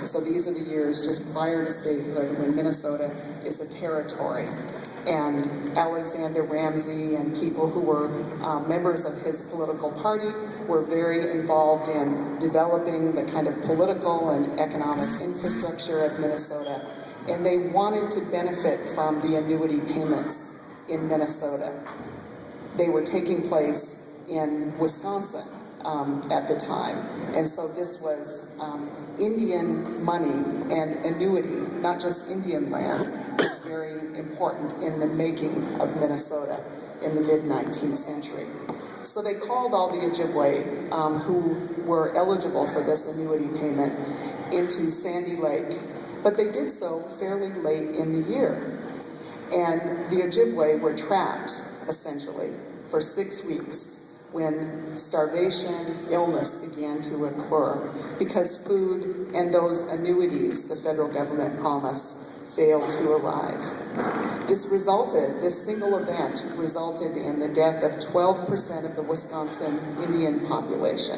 So these are the years just prior to statehood when Minnesota is a territory. And Alexander Ramsey and people who were members of his political party were very involved in developing the kind of political and economic infrastructure of Minnesota. And they wanted to benefit from the annuity payments in Minnesota. They were taking place in Wisconsin at the time. And so this was Indian money and annuity, not just Indian land, was very important in the making of Minnesota in the mid-19th century. So they called all the Ojibwe who were eligible for this annuity payment into Sandy Lake, but they did so fairly late in the year. And the Ojibwe were trapped, essentially, for 6 weeks when starvation, illness began to occur because food and those annuities the federal government promised failed to arrive. This single event resulted in the death of 12% of the Wisconsin Indian population,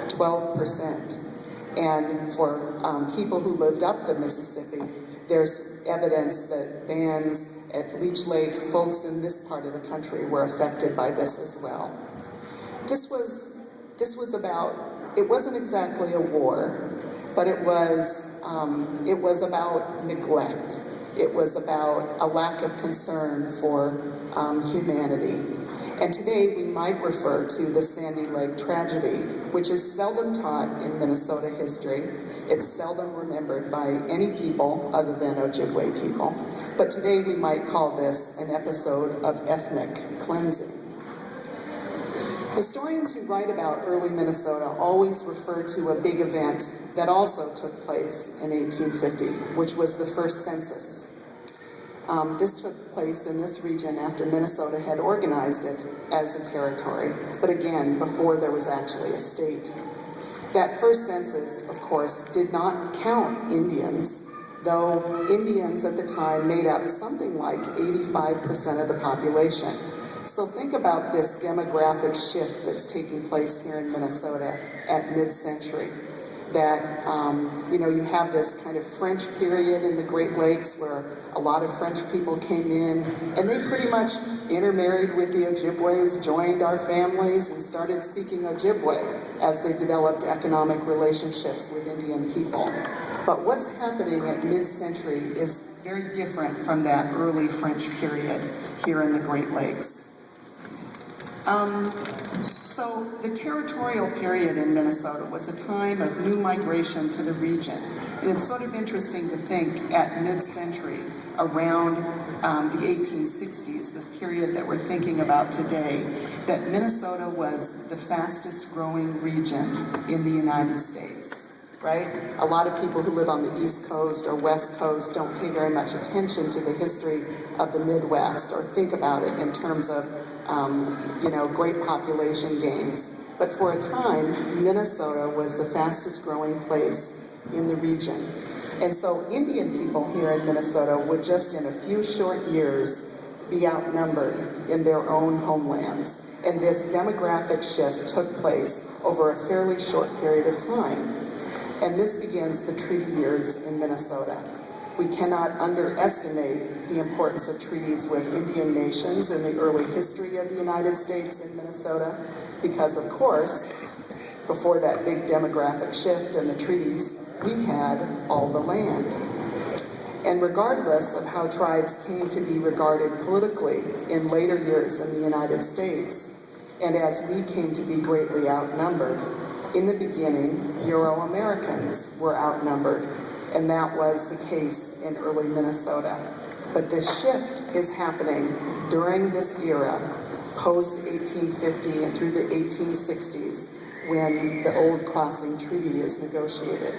12%. And for people who lived up the Mississippi, there's evidence that bands at Leech Lake, folks in this part of the country were affected by this as well. This was about, it wasn't exactly a war, but it was about neglect. It was about a lack of concern for humanity. And today we might refer to the Sandy Lake tragedy, which is seldom taught in Minnesota history. It's seldom remembered by any people other than Ojibwe people. But today we might call this an episode of ethnic cleansing. Historians who write about early Minnesota always refer to a big event that also took place in 1850, which was the first census. This took place in this region after Minnesota had organized it as a territory, but again, before there was actually a state. That first census, of course, did not count Indians, though Indians at the time made up something like 85% of the population. So think about this demographic shift that's taking place here in Minnesota at mid-century. That, you have this kind of French period in the Great Lakes where a lot of French people came in and they pretty much intermarried with the Ojibways, joined our families, and started speaking Ojibwe as they developed economic relationships with Indian people. But what's happening at mid-century is very different from that early French period here in the Great Lakes. So the territorial period in Minnesota was a time of new migration to the region. And it's sort of interesting to think at mid-century, around the 1860s, this period that we're thinking about today, that Minnesota was the fastest growing region in the United States, right? A lot of people who live on the East Coast or West Coast don't pay very much attention to the history of the Midwest or think about it in terms of great population gains. But for a time, Minnesota was the fastest growing place in the region. And so Indian people here in Minnesota would just in a few short years be outnumbered in their own homelands. And this demographic shift took place over a fairly short period of time. And this begins the treaty years in Minnesota. We cannot underestimate the importance of treaties with Indian nations in the early history of the United States and Minnesota, because of course, before that big demographic shift and the treaties, we had all the land. And regardless of how tribes came to be regarded politically in later years in the United States, and as we came to be greatly outnumbered, in the beginning, Euro-Americans were outnumbered, and that was the case in early Minnesota. But this shift is happening during this era, post-1850 and through the 1860s, when the Old Crossing Treaty is negotiated.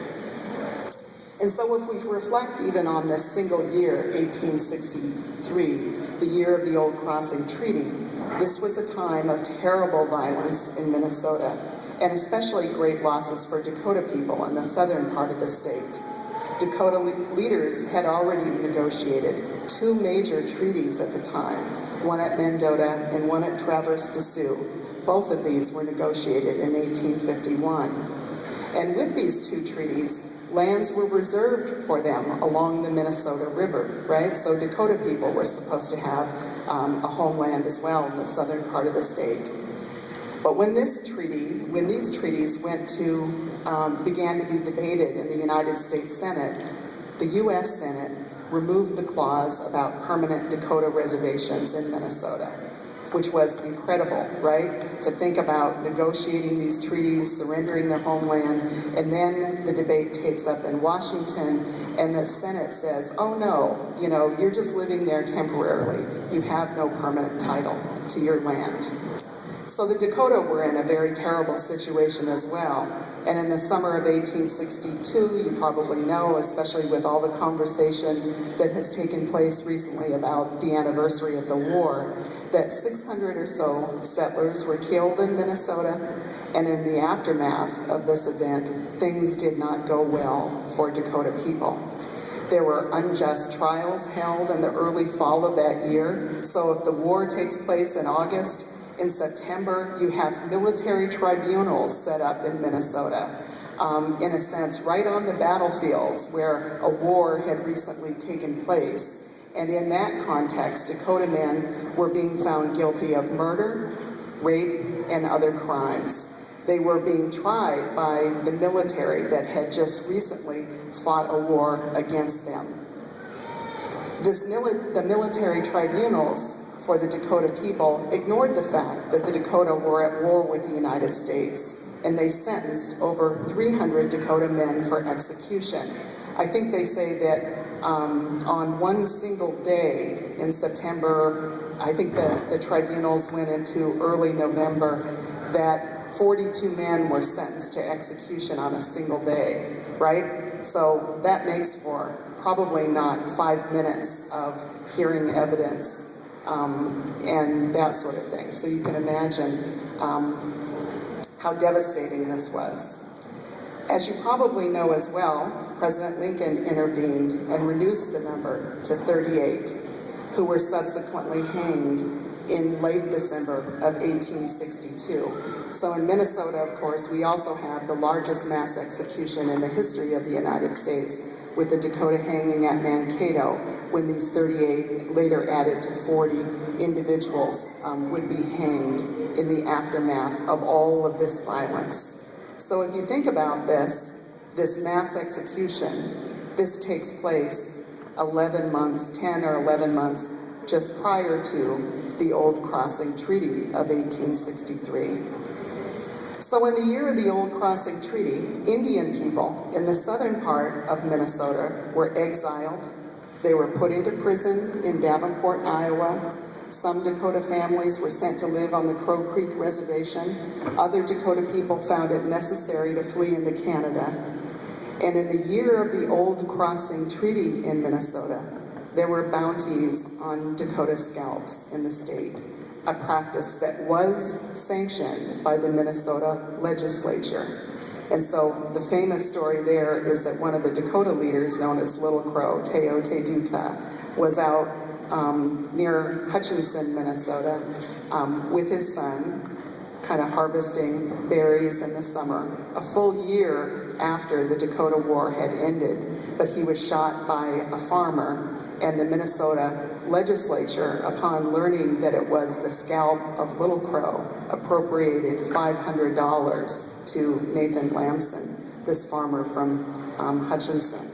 And so if we reflect even on this single year, 1863, the year of the Old Crossing Treaty, this was a time of terrible violence in Minnesota, and especially great losses for Dakota people in the southern part of the state. Dakota leaders had already negotiated two major treaties at the time, one at Mendota and one at Traverse des Sioux. Both of these were negotiated in 1851. And with these two treaties, lands were reserved for them along the Minnesota River, right? So Dakota people were supposed to have a homeland as well in the southern part of the state. But when these treaties went to, began to be debated in the United States Senate, the U.S. Senate removed the clause about permanent Dakota reservations in Minnesota, which was incredible, right? To think about negotiating these treaties, surrendering their homeland, and then the debate takes up in Washington, and the Senate says, oh no, you're just living there temporarily. You have no permanent title to your land. So the Dakota were in a very terrible situation as well. And in the summer of 1862, you probably know, especially with all the conversation that has taken place recently about the anniversary of the war, that 600 or so settlers were killed in Minnesota. And in the aftermath of this event, things did not go well for Dakota people. There were unjust trials held in the early fall of that year. So if the war takes place in August, in September, you have military tribunals set up in Minnesota, in a sense, right on the battlefields where a war had recently taken place. And in that context, Dakota men were being found guilty of murder, rape, and other crimes. They were being tried by the military that had just recently fought a war against them. The military tribunals for the Dakota people ignored the fact that the Dakota were at war with the United States, and they sentenced over 300 Dakota men for execution. I think they say that on one single day in September, I think the tribunals went into early November, that 42 men were sentenced to execution on a single day, right? So that makes for probably not 5 minutes of hearing evidence and that sort of thing. So you can imagine how devastating this was. As you probably know as well, President Lincoln intervened and reduced the number to 38, who were subsequently hanged in late December of 1862. So in Minnesota, of course, we also have the largest mass execution in the history of the United States, with the Dakota hanging at Mankato, when these 38, later added to 40 individuals, would be hanged in the aftermath of all of this violence. So if you think about this mass execution, this takes place 11 months, 10 or 11 months, just prior to the Old Crossing Treaty of 1863. So in the year of the Old Crossing Treaty, Indian people in the southern part of Minnesota were exiled. They were put into prison in Davenport, Iowa. Some Dakota families were sent to live on the Crow Creek Reservation. Other Dakota people found it necessary to flee into Canada. And in the year of the Old Crossing Treaty in Minnesota, there were bounties on Dakota scalps in the state, a practice that was sanctioned by the Minnesota legislature. And so the famous story there is that one of the Dakota leaders, known as Little Crow, Teo Te Duta, was out near Hutchinson, Minnesota, with his son, kind of harvesting berries in the summer, a full year after the Dakota War had ended. But he was shot by a farmer, and the Minnesota legislature, upon learning that it was the scalp of Little Crow, appropriated $500 to Nathan Lamson, this farmer from Hutchinson.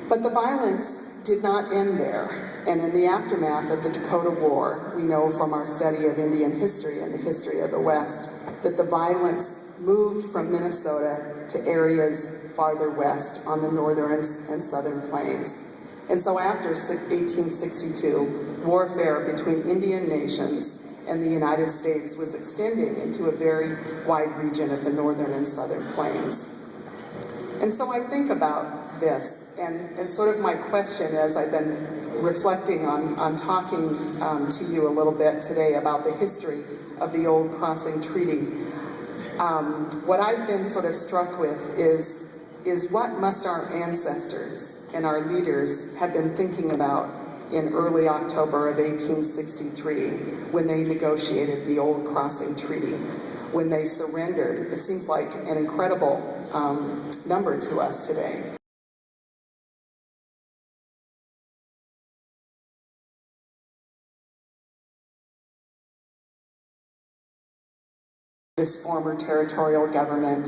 But the violence did not end there. And in the aftermath of the Dakota War, we know from our study of Indian history and the history of the West that the violence moved from Minnesota to areas farther west on the northern and southern plains. And so after 1862, warfare between Indian nations and the United States was extending into a very wide region of the northern and southern plains. And so I think about this, and sort of my question as I've been reflecting on talking to you a little bit today about the history of the Old Crossing Treaty, what I've been sort of struck with is what must our ancestors and our leaders have been thinking about in early October of 1863 when they negotiated the Old Crossing Treaty. when they surrendered. It seems like an incredible number to us today. This former territorial governor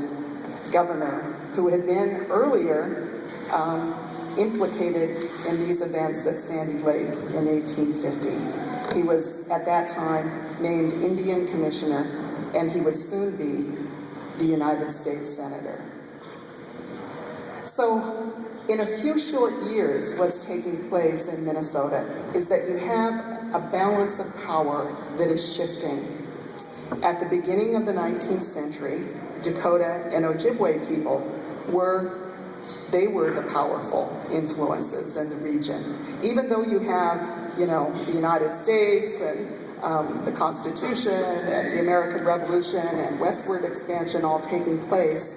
who had been earlier implicated in these events at Sandy Lake in 1850. He was at that time named Indian Commissioner, and he would soon be the United States Senator. So in a few short years, what's taking place in Minnesota is that you have a balance of power that is shifting. At the beginning of the 19th century, Dakota and Ojibwe people were the powerful influences in the region. Even though you have, the United States and the Constitution and the American Revolution and westward expansion all taking place,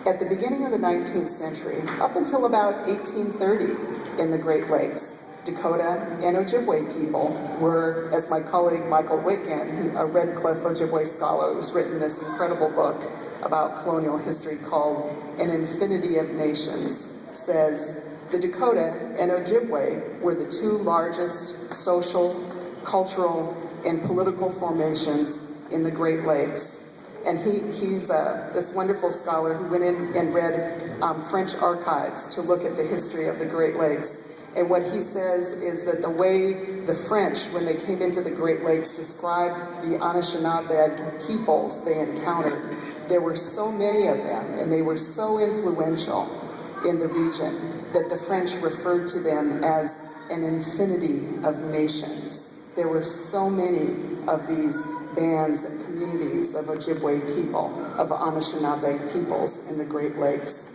at the beginning of the 19th century, up until about 1830 in the Great Lakes, Dakota and Ojibwe people were, as my colleague Michael Wittgen, a Red Cliff Ojibwe scholar who's written this incredible book about colonial history called An Infinity of Nations, says the Dakota and Ojibwe were the two largest social, cultural, and political formations in the Great Lakes. And he's this wonderful scholar who went in and read French archives to look at the history of the Great Lakes. And what he says is that the way the French, when they came into the Great Lakes, described the Anishinaabe peoples they encountered, there were so many of them, and they were so influential in the region that the French referred to them as an infinity of nations. There were so many of these bands and communities of Ojibwe people, of Anishinaabe peoples in the Great Lakes.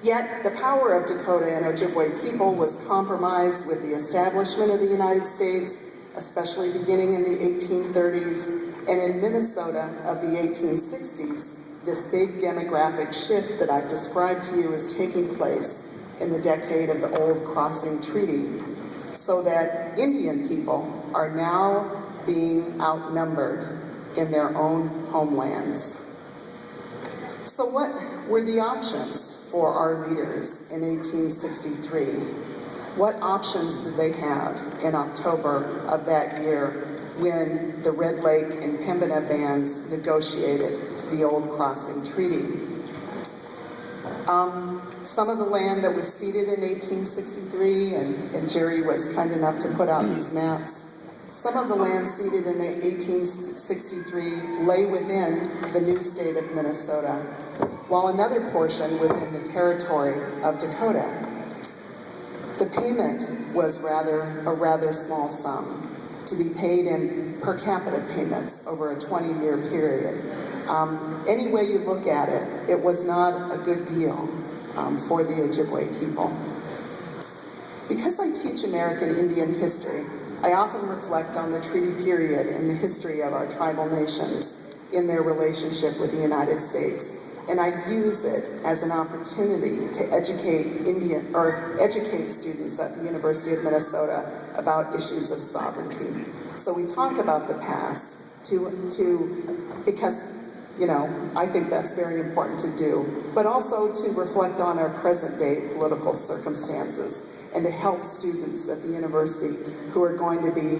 Yet the power of Dakota and Ojibwe people was compromised with the establishment of the United States, especially beginning in the 1830s, and in Minnesota of the 1860s, this big demographic shift that I've described to you is taking place in the decade of the Old Crossing Treaty, so that Indian people are now being outnumbered in their own homelands. So what were the options for our leaders in 1863? What options did they have in October of that year when the Red Lake and Pembina bands negotiated the Old Crossing Treaty? Some of the land that was ceded in 1863, and Jerry was kind enough to put out these maps, some of the land ceded in 1863 lay within the new state of Minnesota, while another portion was in the territory of Dakota. The payment was a rather small sum to be paid in per capita payments over a 20-year period. Any way you look at it, it was not a good deal for the Ojibwe people. Because I teach American Indian history, I often reflect on the treaty period in the history of our tribal nations in their relationship with the United States. And I use it as an opportunity to educate students at the University of Minnesota about issues of sovereignty. So we talk about the past because I think that's very important to do, but also to reflect on our present day political circumstances and to help students at the university who are going to be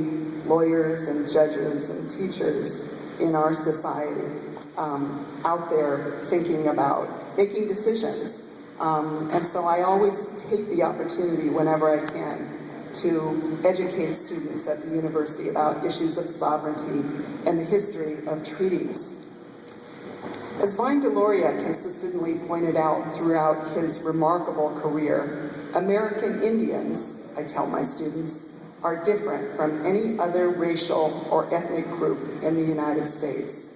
lawyers and judges and teachers in our society, out there thinking about making decisions. And so I always take the opportunity whenever I can to educate students at the university about issues of sovereignty and the history of treaties. As Vine Deloria consistently pointed out throughout his remarkable career, American Indians, I tell my students, are different from any other racial or ethnic group in the United States.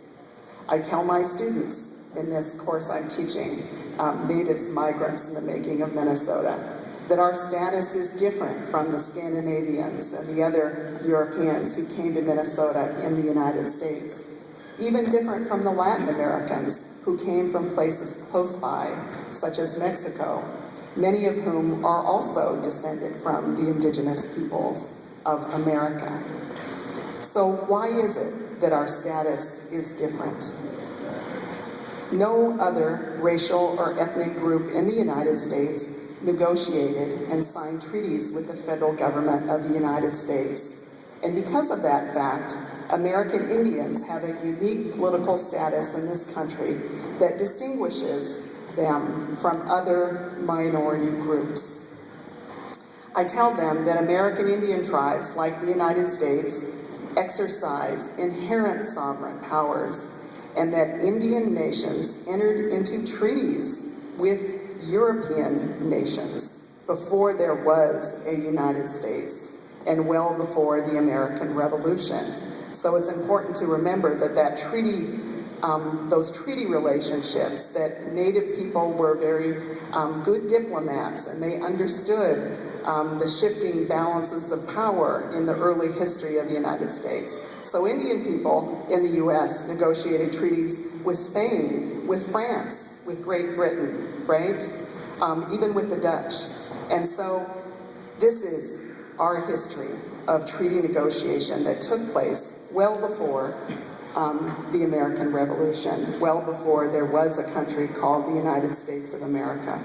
I tell my students in this course I'm teaching, Natives, Migrants in the Making of Minnesota, that our status is different from the Scandinavians and the other Europeans who came to Minnesota in the United States. Even different from the Latin Americans who came from places close by, such as Mexico, many of whom are also descended from the indigenous peoples of America. So why is it that our status is different. No other racial or ethnic group in the United States negotiated and signed treaties with the federal government of the United States. And because of that fact, American Indians have a unique political status in this country that distinguishes them from other minority groups. I tell them that American Indian tribes, like the United States, exercise inherent sovereign powers, and that Indian nations entered into treaties with European nations before there was a United States and well before the American Revolution. So it's important to remember that those treaty relationships, that Native people were very good diplomats, and they understood the shifting balances of power in the early history of the United States. So Indian people in the U.S. negotiated treaties with Spain, with France, with Great Britain, right? Even with the Dutch. And so this is our history of treaty negotiation that took place well before the American Revolution, well before there was a country called the United States of America.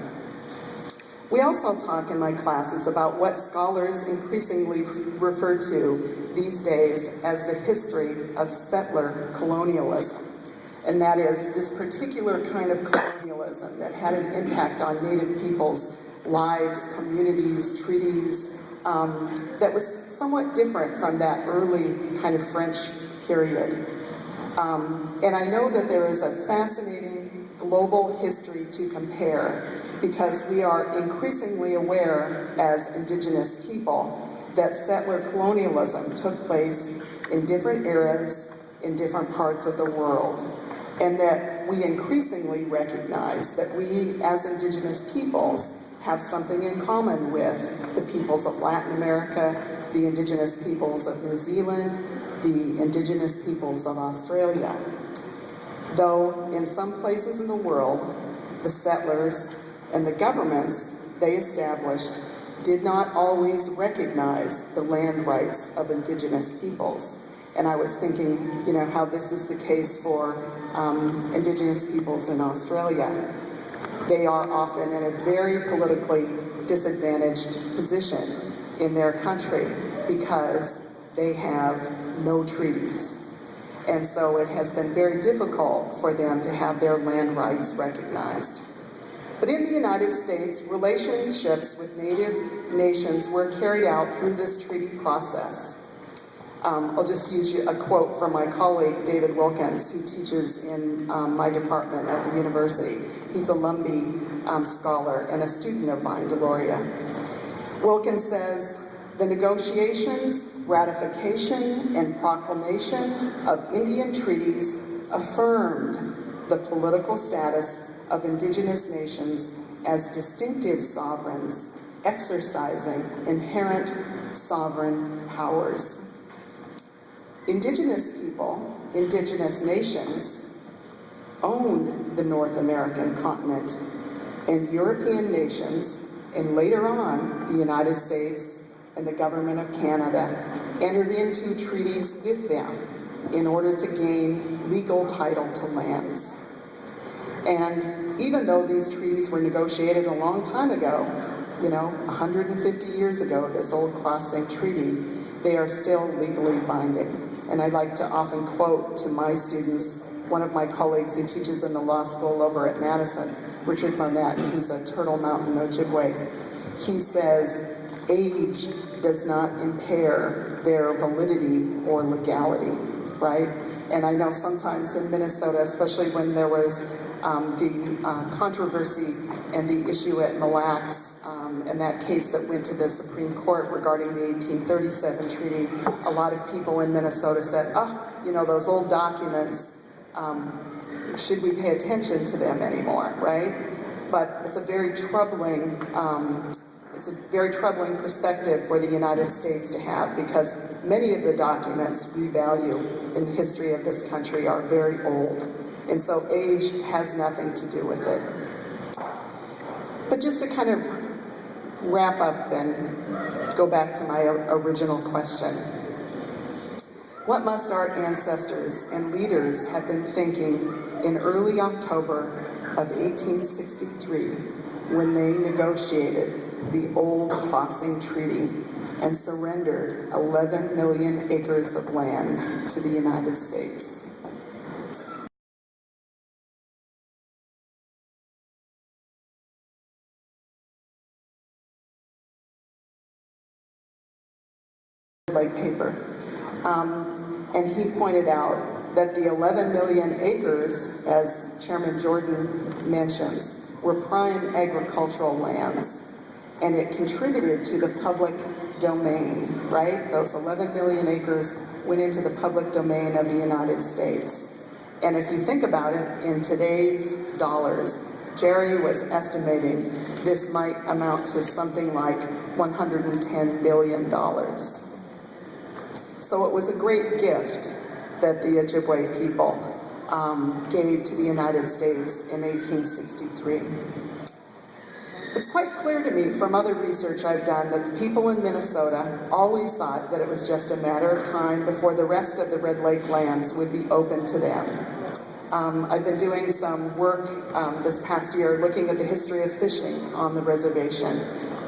We also talk in my classes about what scholars increasingly refer to these days as the history of settler colonialism. And that is this particular kind of colonialism that had an impact on Native people's lives, communities, treaties, that was somewhat different from that early kind of French period. And I know that there is a fascinating global history to compare, because we are increasingly aware as Indigenous people that settler colonialism took place in different eras, in different parts of the world, and that we increasingly recognize that we as Indigenous peoples have something in common with the peoples of Latin America, the Indigenous peoples of New Zealand, the Indigenous peoples of Australia. Though in some places in the world, the settlers and the governments they established did not always recognize the land rights of Indigenous peoples. And I was thinking, how this is the case for Indigenous peoples in Australia. They are often in a very politically disadvantaged position in their country because they have no treaties. And so it has been very difficult for them to have their land rights recognized. But in the United States, relationships with Native nations were carried out through this treaty process. I'll just use a quote from my colleague, David Wilkins, who teaches in my department at the university. He's a Lumbee scholar and a student of mine, Deloria. Wilkins says, "The negotiations, ratification, and proclamation of Indian treaties affirmed the political status of Indigenous nations as distinctive sovereigns exercising inherent sovereign powers." Indigenous people, Indigenous nations, owned the North American continent, and European nations, and later on the United States and the government of Canada, entered into treaties with them in order to gain legal title to lands. And even though these treaties were negotiated a long time ago, 150 years ago, this old crossing treaty, they are still legally binding. And I like to often quote to my students, one of my colleagues who teaches in the law school over at Madison, Richard Barnett, who's a Turtle Mountain Ojibwe. He says, "Age does not impair their validity or legality," right? And I know sometimes in Minnesota, especially when there was the controversy and the issue at Mille Lacs, and that case that went to the Supreme Court regarding the 1837 treaty, a lot of people in Minnesota said, those old documents, should we pay attention to them anymore, right? But it's a very troubling perspective for the United States to have, because many of the documents we value in the history of this country are very old. And so age has nothing to do with it. But just to kind of wrap up and go back to my original question. What must our ancestors and leaders have been thinking in early October of 1863 when they negotiated the Old Crossing Treaty and surrendered 11 million acres of land to the United States? Like paper. And he pointed out that the 11 million acres, as Chairman Jordan mentions, were prime agricultural lands, and it contributed to the public domain, right? Those 11 million acres went into the public domain of the United States. And if you think about it, in today's dollars, Jerry was estimating this might amount to something like $110 billion. So it was a great gift that the Ojibwe people gave to the United States in 1863. It's quite clear to me from other research I've done that the people in Minnesota always thought that it was just a matter of time before the rest of the Red Lake lands would be open to them. I've been doing some work this past year looking at the history of fishing on the reservation,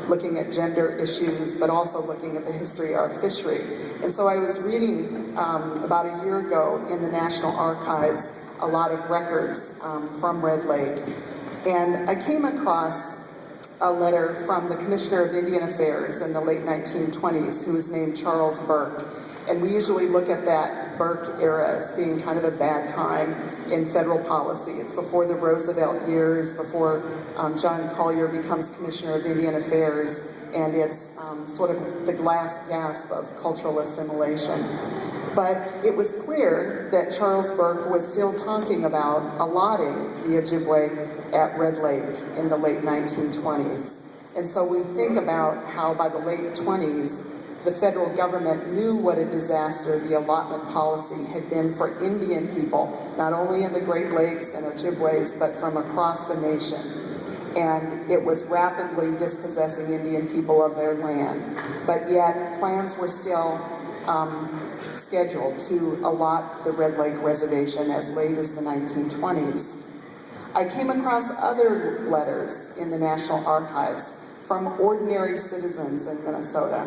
looking at gender issues, but also looking at the history of our fishery. And so I was reading about a year ago in the National Archives a lot of records from Red Lake. And I came across a letter from the Commissioner of Indian Affairs in the late 1920s, who was named Charles Burke. And we usually look at that Burke era as being kind of a bad time in federal policy. It's before the Roosevelt years, before John Collier becomes Commissioner of Indian Affairs, and it's sort of the last gasp of cultural assimilation. But it was clear that Charles Burke was still talking about allotting the Ojibwe at Red Lake in the late 1920s. And so we think about how by the late 20s, the federal government knew what a disaster the allotment policy had been for Indian people, not only in the Great Lakes and Ojibways, but from across the nation. And it was rapidly dispossessing Indian people of their land. But yet, plans were still scheduled to allot the Red Lake Reservation as late as the 1920s. I came across other letters in the National Archives from ordinary citizens in Minnesota,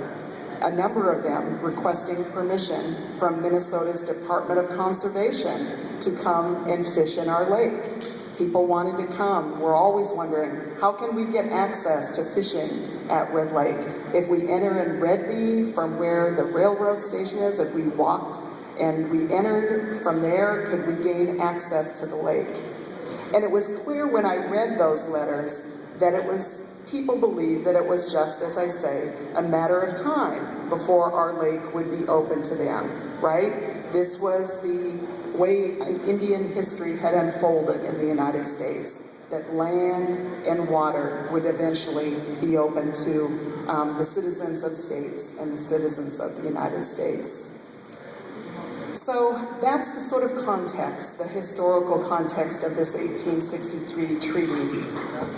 a number of them requesting permission from Minnesota's Department of Conservation to come and fish in our lake. People wanted to come. We're always wondering, how can we get access to fishing at Red Lake? If we enter in Redby from where the railroad station is, if we walked and we entered from there, could we gain access to the lake? And it was clear when I read those letters that people believed that it was just, as I say, a matter of time before our lake would be open to them, right? This was the way Indian history had unfolded in the United States, that land and water would eventually be open to the citizens of states and the citizens of the United States. So that's the sort of context, the historical context of this 1863 treaty.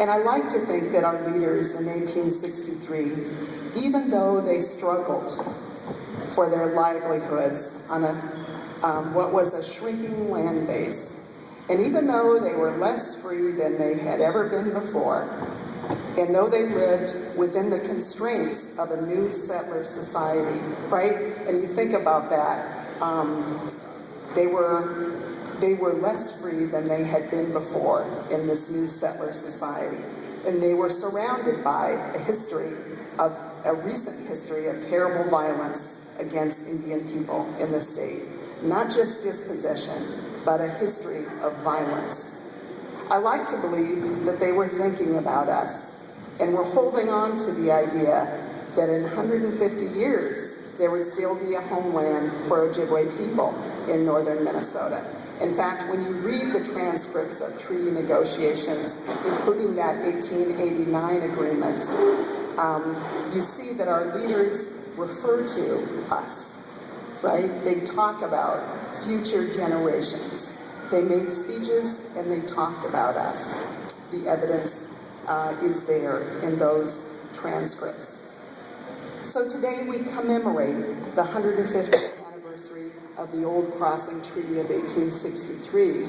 And I like to think that our leaders in 1863, even though they struggled for their livelihoods on what was a shrinking land base, and even though they were less free than they had ever been before, and though they lived within the constraints of a new settler society, right? And you think about that, they were less free than they had been before in this new settler society. And they were surrounded by a recent history of terrible violence against Indian people in the state. Not just dispossession, but a history of violence. I like to believe that they were thinking about us, and were holding on to the idea that in 150 years, there would still be a homeland for Ojibwe people in northern Minnesota. In fact, when you read the transcripts of treaty negotiations, including that 1889 agreement, you see that our leaders refer to us, right? They talk about future generations. They made speeches and they talked about us. The evidence is there in those transcripts. So today we commemorate the 150th anniversary of the Old Crossing Treaty of 1863.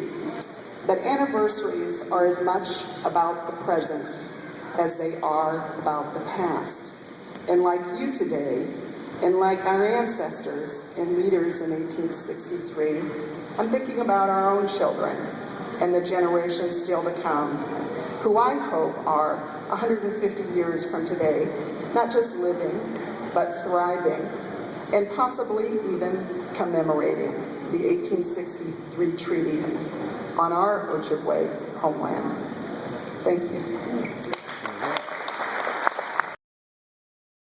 But anniversaries are as much about the present as they are about the past. And like you today, and like our ancestors and leaders in 1863, I'm thinking about our own children and the generations still to come, who I hope are 150 years from today, not just living, but thriving, and possibly even commemorating the 1863 treaty on our Ojibwe homeland. Thank you.